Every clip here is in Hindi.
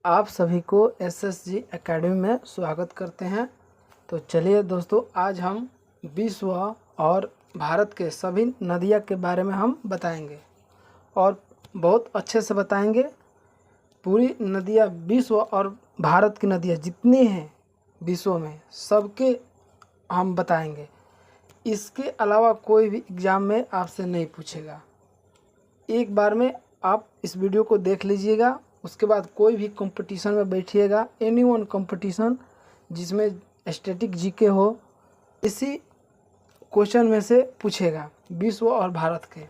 आप सभी को एसएसजी एकेडमी में स्वागत करते हैं। तो चलिए दोस्तों, आज हम विश्व और भारत के सभी नदियाँ के बारे में हम बताएंगे और बहुत अच्छे से बताएंगे। पूरी नदियाँ, विश्व और भारत की नदियाँ जितनी हैं विश्व में, सबके हम बताएंगे। इसके अलावा कोई भी एग्ज़ाम में आपसे नहीं पूछेगा। एक बार में आप इस वीडियो को देख लीजिएगा, उसके बाद कोई भी कंपटीशन में बैठिएगा, एनी वन कंपटीशन जिसमें स्टैटिक जीके हो, इसी क्वेश्चन में से पूछेगा, विश्व और भारत के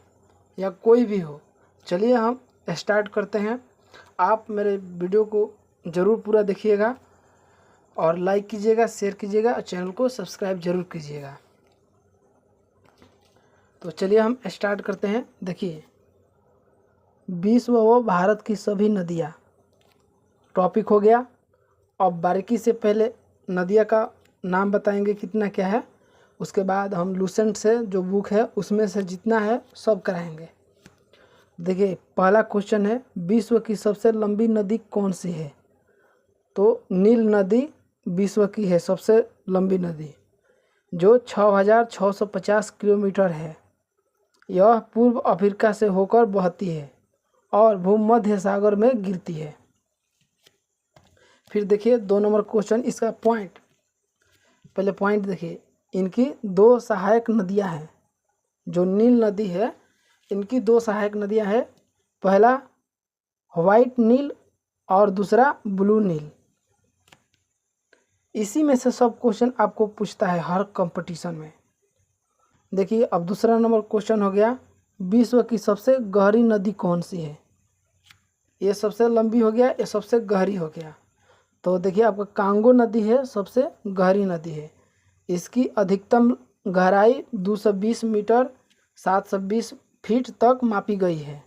या कोई भी हो। चलिए हम स्टार्ट करते हैं। आप मेरे वीडियो को ज़रूर पूरा देखिएगा और लाइक कीजिएगा, शेयर कीजिएगा और चैनल को सब्सक्राइब ज़रूर कीजिएगा। तो चलिए हम स्टार्ट करते हैं। देखिए, विश्व व भारत की सभी नदियाँ टॉपिक हो गया। अब बारीकी से पहले नदियाँ का नाम बताएंगे कितना क्या है, उसके बाद हम लूसेंट से जो बुक है उसमें से जितना है सब कराएंगे। देखिए, पहला क्वेश्चन है, विश्व की सबसे लंबी नदी कौन सी है? तो नील नदी विश्व की है सबसे लंबी नदी, जो 6650 किलोमीटर है। यह पूर्व अफ्रीका से होकर बहती है और भूमध्य सागर में गिरती है। फिर देखिए 2 नंबर क्वेश्चन, इसका पॉइंट, पहले पॉइंट देखिए, इनकी 2 सहायक नदियां हैं। जो नील नदी है, इनकी 2 सहायक नदियां हैं। पहला वाइट नील और दूसरा ब्लू नील। इसी में से सब क्वेश्चन आपको पूछता है हर कंपटीशन में। देखिए, अब दूसरा नंबर क्वेश्चन हो गया, विश्व की सबसे गहरी नदी कौन सी है? ये सबसे लंबी हो गया, ये सबसे गहरी हो गया। तो देखिए, आपका कांगो नदी है सबसे गहरी नदी है। इसकी अधिकतम गहराई 220 मीटर 720 फीट तक मापी गई है।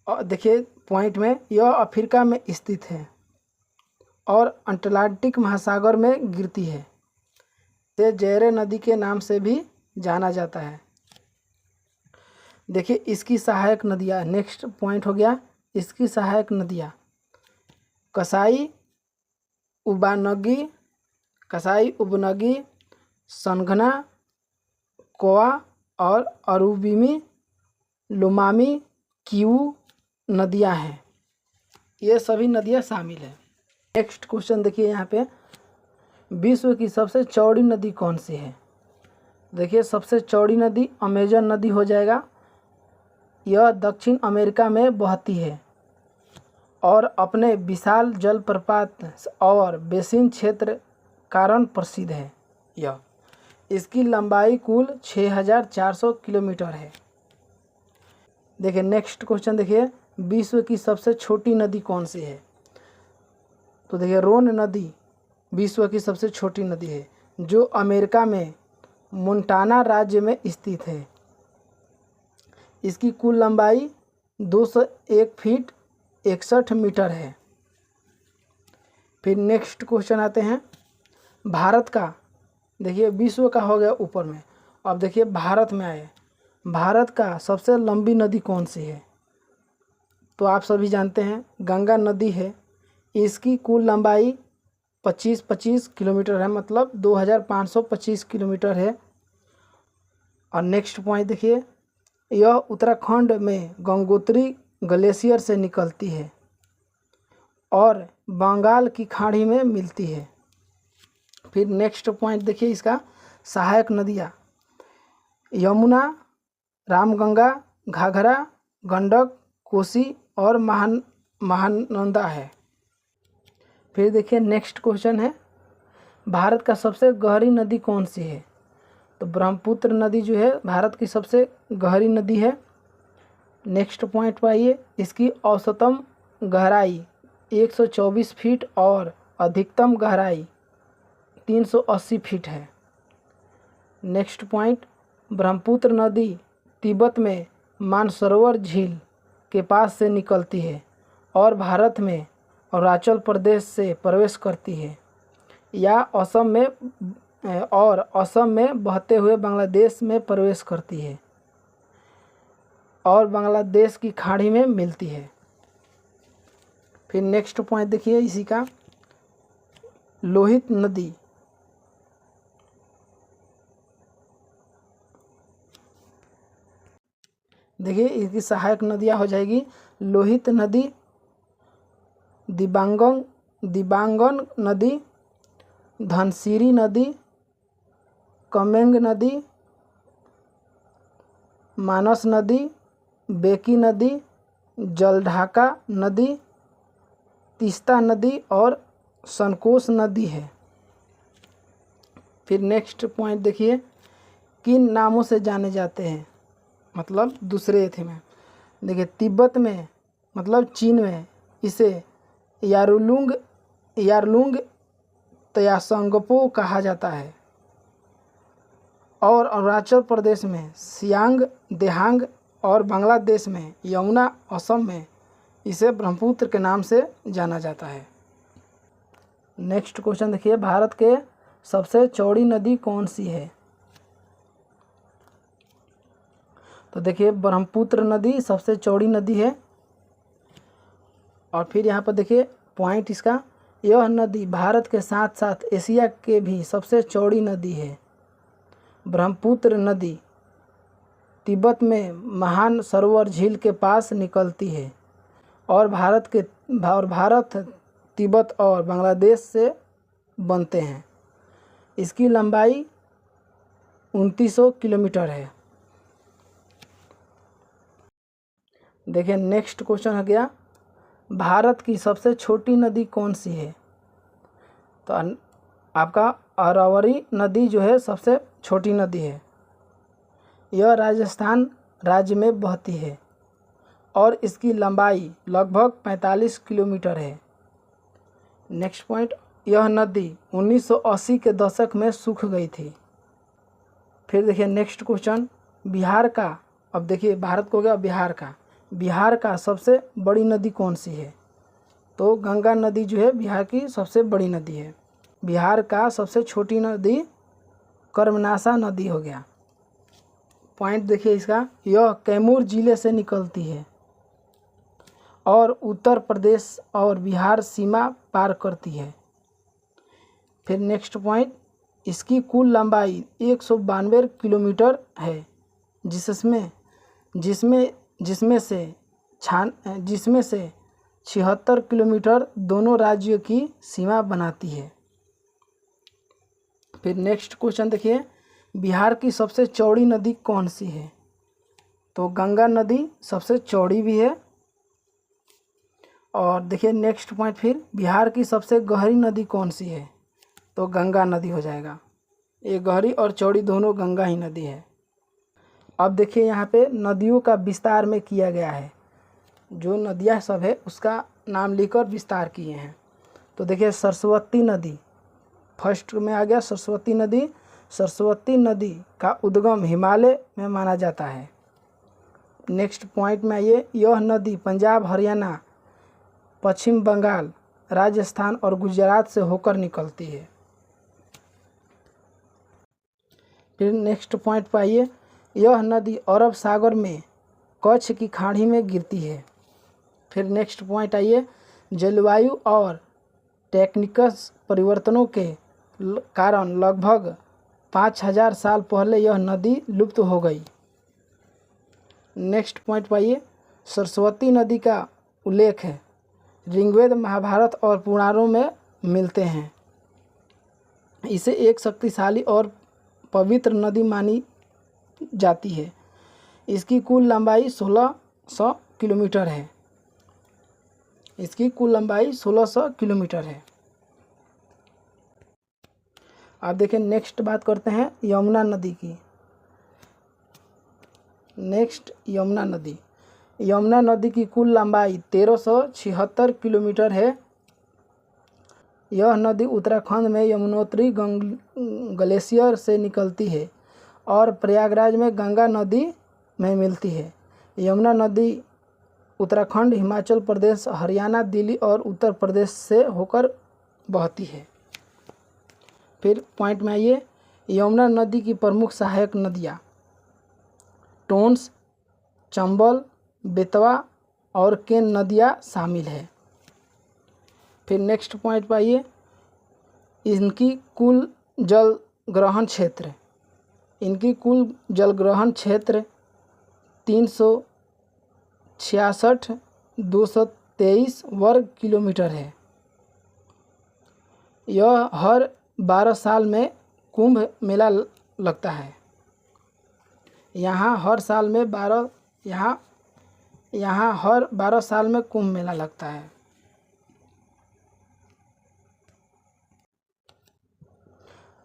और देखिए पॉइंट में, यह अफ्रीका में स्थित है और अटलांटिक महासागर में गिरती है। इसे जैरे नदी के नाम से भी जाना जाता है। देखिए, इसकी सहायक नदियाँ, नेक्स्ट पॉइंट हो गया, इसकी सहायक नदियाँ कसाई उबनगी, सनघना, कोआ और अरुबिमी लुमामी कीवू नदियां हैं। ये सभी नदियां शामिल हैं। नेक्स्ट क्वेश्चन देखिए, यहाँ पे विश्व की सबसे चौड़ी नदी कौन सी है? देखिए, सबसे चौड़ी नदी अमेजन नदी हो जाएगा। यह दक्षिण अमेरिका में बहती है और अपने विशाल जलप्रपात और बेसिन क्षेत्र कारण प्रसिद्ध है। यह, इसकी लंबाई कुल 6400 किलोमीटर है। देखिए नेक्स्ट क्वेश्चन देखिए, विश्व की सबसे छोटी नदी कौन सी है? तो देखिए, रोन नदी विश्व की सबसे छोटी नदी है, जो अमेरिका में मोंटाना राज्य में स्थित है। इसकी कुल लंबाई 201 फीट 61 मीटर है। फिर नेक्स्ट क्वेश्चन आते हैं, भारत का। देखिए, विश्व का हो गया ऊपर में, अब देखिए भारत में आए। भारत का सबसे लंबी नदी कौन सी है? तो आप सभी जानते हैं, गंगा नदी है। इसकी कुल लंबाई 25 किलोमीटर है, मतलब 2525 किलोमीटर है। और नेक्स्ट पॉइंट देखिए, यह उत्तराखंड में गंगोत्री ग्लेशियर से निकलती है और बंगाल की खाड़ी में मिलती है। फिर नेक्स्ट पॉइंट देखिए, इसका सहायक नदियाँ यमुना, रामगंगा, घाघरा, गंडक, कोसी और महानंदा है। फिर देखिए नेक्स्ट क्वेश्चन है, भारत का सबसे गहरी नदी कौन सी है? तो ब्रह्मपुत्र नदी जो है भारत की सबसे गहरी नदी है। नेक्स्ट पॉइंट पर आइए, इसकी औसतम गहराई 124 फीट और अधिकतम गहराई 380 फीट है। नेक्स्ट पॉइंट, ब्रह्मपुत्र नदी तिब्बत में मानसरोवर झील के पास से निकलती है और भारत में अरुणाचल प्रदेश से प्रवेश करती है, या असम में बहते हुए बांग्लादेश में प्रवेश करती है और बांग्लादेश की खाड़ी में मिलती है। फिर नेक्स्ट पॉइंट देखिए इसी का, लोहित नदी। देखिए इसकी सहायक नदियाँ हो जाएगी लोहित नदी, दिबांगन नदी, धनसिरी नदी, कमेंग नदी, मानस नदी, बेकी नदी, जलढाका नदी, तीस्ता नदी और संकोश नदी है। फिर नेक्स्ट पॉइंट देखिए, किन नामों से जाने जाते हैं, मतलब दूसरे थे में। देखिए तिब्बत में मतलब चीन में इसे यारलुंग तयासंगपो कहा जाता है, और अरुणाचल प्रदेश में सियांग देहांग, और बांग्लादेश में यमुना, असम में इसे ब्रह्मपुत्र के नाम से जाना जाता है। नेक्स्ट क्वेश्चन देखिए, भारत के सबसे चौड़ी नदी कौन सी है? तो देखिए ब्रह्मपुत्र नदी सबसे चौड़ी नदी है। और फिर यहाँ पर देखिए पॉइंट इसका, यह नदी भारत के साथ साथ एशिया के भी सबसे चौड़ी नदी है। ब्रह्मपुत्र नदी तिब्बत में महान सरोवर झील के पास निकलती है और भारत तिब्बत और बांग्लादेश से बनते हैं। इसकी लंबाई 2900 किलोमीटर है। देखिए नेक्स्ट क्वेश्चन हो गया, भारत की सबसे छोटी नदी कौन सी है? तो आपका अरावली नदी जो है सबसे छोटी नदी है। यह राजस्थान राज्य में बहती है और इसकी लंबाई लगभग 45 किलोमीटर है। नेक्स्ट पॉइंट, यह नदी 1980 के दशक में सूख गई थी। फिर देखिए नेक्स्ट क्वेश्चन, बिहार का, अब देखिए भारत को हो गया बिहार का सबसे बड़ी नदी कौन सी है? तो गंगा नदी जो है बिहार की सबसे बड़ी नदी है। बिहार का सबसे छोटी नदी कर्मनाशा नदी हो गया। पॉइंट देखिए इसका, यह कैमूर जिले से निकलती है और उत्तर प्रदेश और बिहार सीमा पार करती है। फिर नेक्स्ट पॉइंट, इसकी कुल लंबाई 192 किलोमीटर है, जिसमें से 76 किलोमीटर दोनों राज्यों की सीमा बनाती है। फिर नेक्स्ट क्वेश्चन देखिए, बिहार की सबसे चौड़ी नदी कौन सी है? तो गंगा नदी सबसे चौड़ी भी है। और देखिए नेक्स्ट पॉइंट, फिर बिहार की सबसे गहरी नदी कौन सी है? तो गंगा नदी हो जाएगा। ये गहरी और चौड़ी दोनों गंगा ही नदी है। अब देखिए यहाँ पे नदियों का विस्तार में किया गया है, जो नदियाँ सब है उसका नाम लेकर विस्तार किए हैं। तो देखिए सरस्वती नदी फर्स्ट में आ गया। सरस्वती नदी का उद्गम हिमालय में माना जाता है। नेक्स्ट पॉइंट में आइए, यह नदी पंजाब, हरियाणा, पश्चिम बंगाल, राजस्थान और गुजरात से होकर निकलती है। फिर नेक्स्ट पॉइंट पर आइए, यह नदी अरब सागर में कच्छ की खाड़ी में गिरती है। फिर नेक्स्ट पॉइंट आइए, जलवायु और टेक्निकस परिवर्तनों के कारण लगभग 5000 साल पहले यह नदी लुप्त हो गई। नेक्स्ट पॉइंट पर आइए, सरस्वती नदी का उल्लेख है ऋग्वेद, महाभारत और पुराणों में मिलते हैं। इसे एक शक्तिशाली और पवित्र नदी मानी जाती है। इसकी कुल लंबाई 1600 किलोमीटर है। आप देखिए नेक्स्ट बात करते हैं यमुना नदी की। यमुना नदी की कुल लंबाई 1376 किलोमीटर है। यह नदी उत्तराखंड में यमुनोत्री ग्लेशियर से निकलती है और प्रयागराज में गंगा नदी में मिलती है। यमुना नदी उत्तराखंड, हिमाचल प्रदेश, हरियाणा, दिल्ली और उत्तर प्रदेश से होकर बहती है। फिर पॉइंट में आइए, यमुना नदी की प्रमुख सहायक नदियाँ टोंस, चंबल, बेतवा और केन नदियाँ शामिल है। फिर नेक्स्ट पॉइंट पर आइए, इनकी कुल जल ग्रहण क्षेत्र, इनकी कुल जल ग्रहण क्षेत्र 366,223 वर्ग किलोमीटर है। यह हर 12 साल में कुंभ मेला लगता है। यहाँ हर साल में यहाँ हर 12 साल में कुंभ मेला लगता है।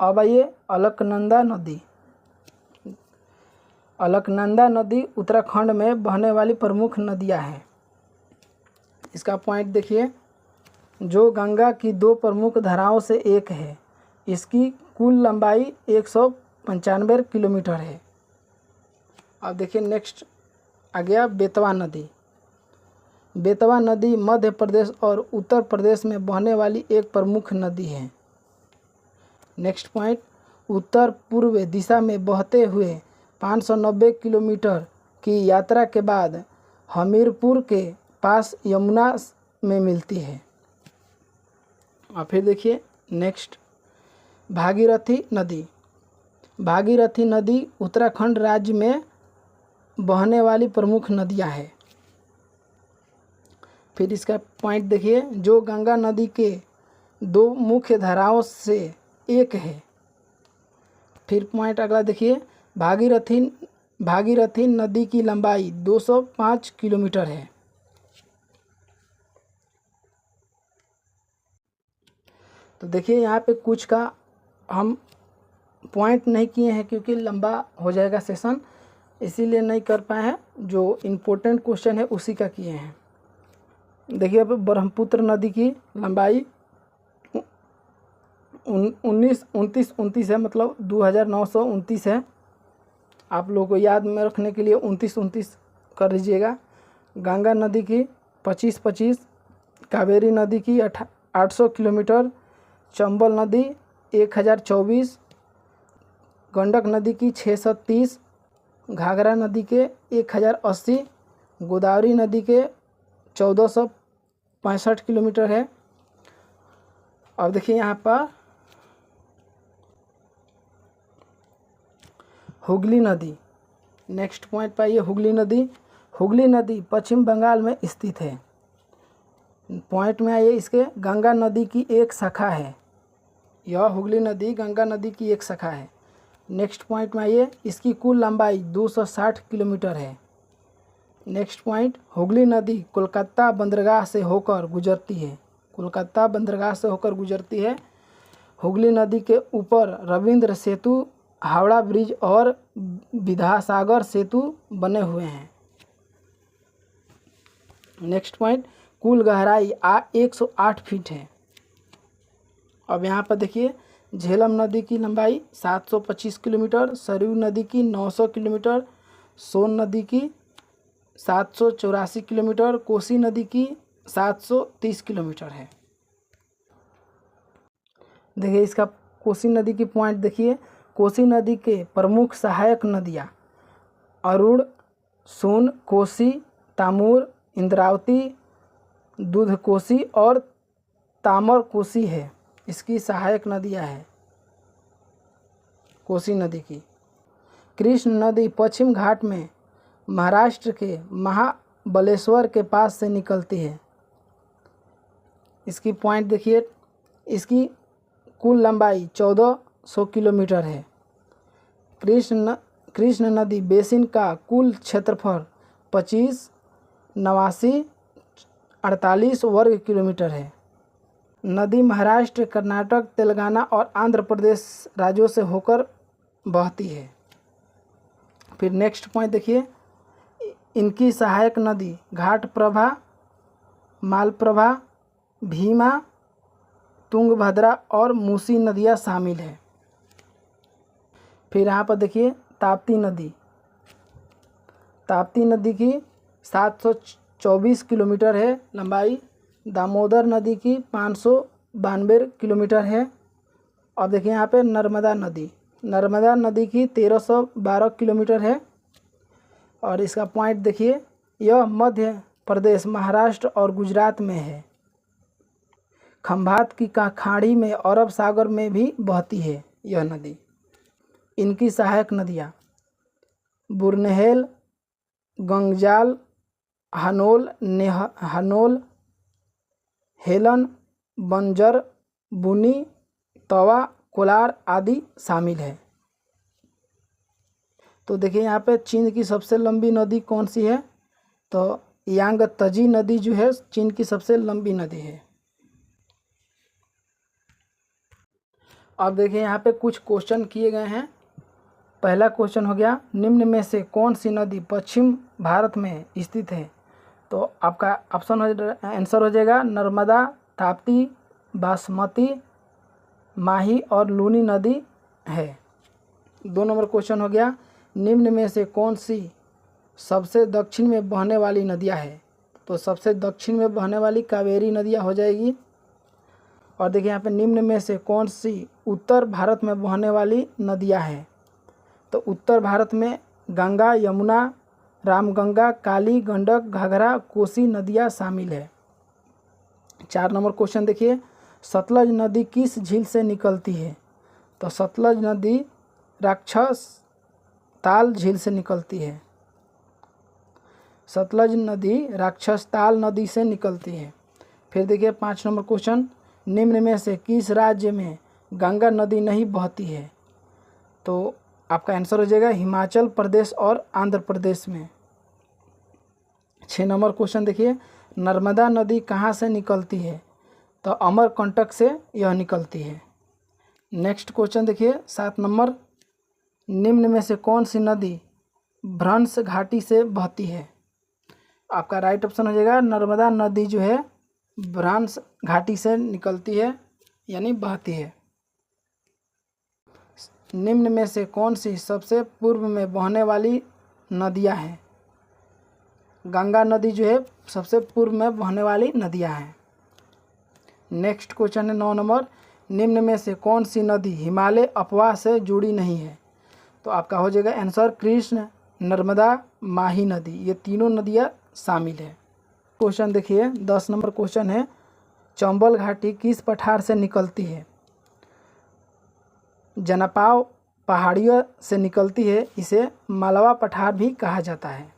अब आइए अलकनंदा नदी। अलकनंदा नदी उत्तराखंड में बहने वाली प्रमुख नदियाँ हैं। इसका पॉइंट देखिए, जो गंगा की 2 प्रमुख धाराओं से एक है। इसकी कुल लंबाई 195 किलोमीटर है। अब देखिए नेक्स्ट आ गया बेतवा नदी। बेतवा नदी मध्य प्रदेश और उत्तर प्रदेश में बहने वाली एक प्रमुख नदी है। नेक्स्ट पॉइंट, उत्तर पूर्व दिशा में बहते हुए 590 किलोमीटर की यात्रा के बाद हमीरपुर के पास यमुना में मिलती है। और फिर देखिए नेक्स्ट, भागीरथी नदी। भागीरथी नदी उत्तराखंड राज्य में बहने वाली प्रमुख नदियां हैं। फिर इसका पॉइंट देखिए, जो गंगा नदी के 2 मुख्य धाराओं से एक है। फिर पॉइंट अगला देखिए, भागीरथी नदी की लंबाई 205 किलोमीटर है। तो देखिए यहाँ पे कुछ का हम पॉइंट नहीं किए हैं क्योंकि लंबा हो जाएगा सेशन, इसीलिए नहीं कर पाए हैं। जो इम्पोर्टेंट क्वेश्चन है उसी का किए हैं। देखिए अब ब्रह्मपुत्र नदी की लंबाई 29 है, मतलब 2929 है। आप लोगों को याद में रखने के लिए 29 कर लीजिएगा। गंगा नदी की 25, कावेरी नदी की 800 किलोमीटर, चंबल नदी 1024, गंडक नदी की 630, घाघरा नदी के 1080, गोदावरी नदी के 1465 किलोमीटर है। अब देखिए यहाँ पर हुगली नदी। नेक्स्ट पॉइंट पर ये हुगली नदी। हुगली नदी पश्चिम बंगाल में स्थित है। पॉइंट में आइए, इसके गंगा नदी की एक शाखा है। यह हुगली नदी गंगा नदी की एक शाखा है। नेक्स्ट पॉइंट में आइए, इसकी कुल लंबाई 260 किलोमीटर है। नेक्स्ट पॉइंट, हुगली नदी कोलकाता बंदरगाह से होकर गुजरती है। कोलकाता बंदरगाह से होकर गुजरती है। हुगली नदी के ऊपर रविंद्र सेतु, हावड़ा ब्रिज और विद्यासागर सेतु बने हुए हैं। नेक्स्ट पॉइंट, कुल गहराई 108 फीट है। अब यहाँ पर देखिए, झेलम नदी की लंबाई 725 किलोमीटर, सरयू नदी की 900 किलोमीटर, सोन नदी की 784 किलोमीटर, कोसी नदी की 730 किलोमीटर है। देखिए इसका कोसी नदी की पॉइंट देखिए, कोसी नदी के प्रमुख सहायक नदियाँ अरुण, सोन, कोसी, तामूर, इंद्रावती, दूध कोसी और तामर कोसी है। इसकी सहायक नदियाँ हैं कोसी नदी की। कृष्ण नदी पश्चिम घाट में महाराष्ट्र के महाबलेश्वर के पास से निकलती है। इसकी पॉइंट देखिए, इसकी कुल लंबाई 1400 किलोमीटर है। कृष्ण नदी बेसिन का कुल क्षेत्रफल 25, 89, 48 वर्ग किलोमीटर है। नदी महाराष्ट्र, कर्नाटक, तेलंगाना और आंध्र प्रदेश राज्यों से होकर बहती है। फिर नेक्स्ट पॉइंट देखिए, इनकी सहायक नदी घाटप्रभा, मालप्रभा, भीमा, तुंगभद्रा और मूसी नदियाँ शामिल है। फिर यहाँ पर देखिए ताप्ती नदी। ताप्ती नदी की 724 किलोमीटर है लंबाई। दामोदर नदी की 592 किलोमीटर है। और देखिए यहाँ पे नर्मदा नदी। नर्मदा नदी की 1312 किलोमीटर है। और इसका पॉइंट देखिए, यह मध्य प्रदेश, महाराष्ट्र और गुजरात में है। खंभात की खाड़ी में अरब सागर में भी बहती है यह नदी। इनकी सहायक नदियाँ बुरनहेल, गंगजाल, हनोल, हेलन, बंजर, बुनी, तवा, कोलार आदि शामिल है। तो देखिए यहाँ पे चीन की सबसे लंबी नदी कौन सी है, तो यांगत्जी नदी जो है चीन की सबसे लंबी नदी है। अब देखिए यहाँ पे कुछ क्वेश्चन किए गए हैं। पहला क्वेश्चन हो गया, निम्न में से कौन सी नदी पश्चिम भारत में स्थित है। तो आपका आंसर हो जाएगा नर्मदा, ताप्ती, बासमती, माही और लूनी नदी है। 2 नंबर क्वेश्चन हो गया, निम्न में से कौन सी सबसे दक्षिण में बहने वाली नदियाँ है। तो सबसे दक्षिण में बहने वाली कावेरी नदियाँ हो जाएगी। और देखिए यहाँ पे निम्न में से कौन सी उत्तर भारत में बहने वाली नदियाँ हैं। तो उत्तर भारत में गंगा, यमुना, रामगंगा, काली, गंडक, घाघरा, कोसी नदियाँ शामिल है। 4 नंबर क्वेश्चन देखिए, सतलज नदी किस झील से निकलती है। तो सतलज नदी राक्षस ताल झील से निकलती है। सतलज नदी राक्षस ताल नदी से निकलती है। फिर देखिए 5 नंबर क्वेश्चन, निम्न में से किस राज्य में गंगा नदी नहीं बहती है। तो आपका आंसर हो जाएगा हिमाचल प्रदेश और आंध्र प्रदेश में। 6 नंबर क्वेश्चन देखिए, नर्मदा नदी कहाँ से निकलती है। तो अमरकंटक से यह निकलती है। नेक्स्ट क्वेश्चन देखिए 7 नंबर, निम्न में से कौन सी नदी भ्रंश घाटी से बहती है। आपका राइट ऑप्शन हो जाएगा नर्मदा नदी जो है भ्रंश घाटी से निकलती है यानी बहती है। निम्न में से कौन सी सबसे पूर्व में बहने वाली नदियां हैं। गंगा नदी जो है सबसे पूर्व में बहने वाली नदियां हैं। नेक्स्ट क्वेश्चन है 9 नंबर, निम्न में से कौन सी नदी हिमालय अपवाह से जुड़ी नहीं है। तो आपका हो जाएगा आंसर कृष्ण, नर्मदा, माही नदी, ये तीनों नदियाँ शामिल है। क्वेश्चन देखिए 10 नंबर क्वेश्चन है, चंबल घाटी किस पठार से निकलती है। जनपाव पहाड़ियों से निकलती है, इसे मालवा पठार भी कहा जाता है।